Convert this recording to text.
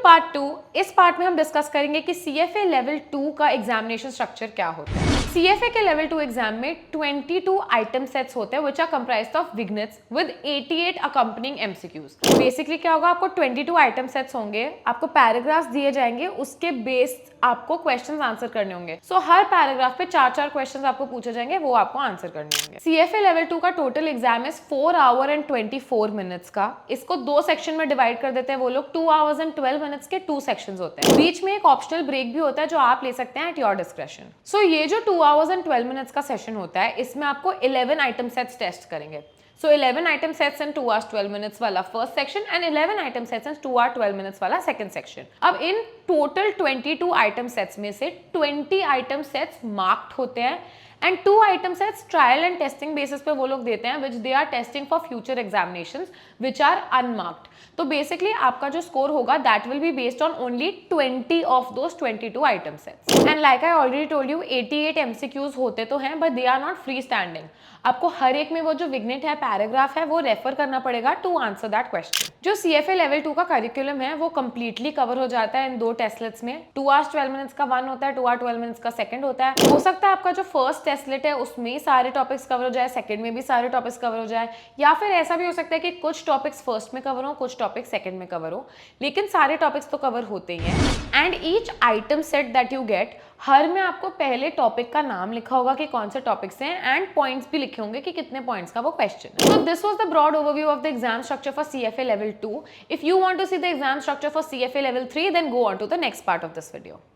Part 2। इस part में हम डिस्कस करेंगे कि CFA लेवल 2 का एग्जामिनेशन स्ट्रक्चर क्या होता है। CFA के लेवल 2 एग्जाम में 22 आइटम सेट्स होते हैं which are comprised of vignettes with 88 accompanying MCQs। Basically क्या होगा, आपको 22 आइटम सेट्स होंगे, आपको पैराग्राफ्स दिए जाएंगे, उसके बेस्ड आपको क्वेश्चंस आंसर करने होंगे। सो हर पैराग्राफ पे 4-4 क्वेश्चंस आपको पूछे जाएंगे, वो आपको आंसर करने होंगे। CFA लेवल 2 का total exam is 4 our and 24 minutes का। इसको 2 सेक्शन में डिवाइड कर देते हैं वो लोग। 2 आवर्स एंड 12 मिनट्स के 2 सेक्शंस होते हैं। बीच में एक ऑप्शनल ब्रेक भी होता है जो आप ले सकते हैं एट योर डिस्क्रेशन। सो ये जो 2 आवर्स एंड 12 मिनट्स का सेशन होता है, इसमें आपको 11 आइटम सेट्स टेस्ट करेंगे। So 11 item sets in 2 hours 12 minutes वाला first section and 11 item sets in 2 hours 12 minutes वाला सेकंड सेक्शन। अब इन टोटल 22 आइटम सेट्स में से 20 आइटम सेट्स मार्क्ड होते हैं and 2 item sets trial and testing basis पे वो लोग देते हैं which they are testing for future examinations which are unmarked. तो बेसिकली आपका जो स्कोर होगा that will be based on only 20 of those 22 item sets. And like I already told you 88 MCQs होते तो हैं but they are not free standing. आपको हर एक में वो जो विग्नेट है, पैराग्राफ है, वो रेफर करना पड़ेगा टू आंसर दैट क्वेश्चन। जो CFA लेवल 2 का करिकुलम है वो कंप्लीटली कवर हो जाता है इन 2 टेस्टलेट्स में। 2 hours 12 मिनट्स का वन होता है, 2 hours 12 मिनट्स का सेकंड होता है। हो सकता है आपका जो फर्स्ट टेस्टलेट है उसमें ही सारे टॉपिक्स कवर हो जाए, सेकंड में भी सारे टॉपिक्स कवर हो जाए, या फिर ऐसा भी हो सकता है कि कुछ टॉपिक्स फर्स्ट में कवर हो, कुछ टॉपिक्स सेकंड में कवर हो, लेकिन सारे टॉपिक्स तो कवर होते ही हैं। And each item set that you get, हर में आपको पहले टॉपिक का नाम लिखा होगा कि कौन से टॉपिक्स हैं एंड पॉइंट्स भी लिखे होंगे कि कितने पॉइंट्स का वो क्वेश्चन है। So this was the broad overview of the exam structure for CFA level 2. If you want to see the exam structure for CFA level 3, then go on to the next part of this video.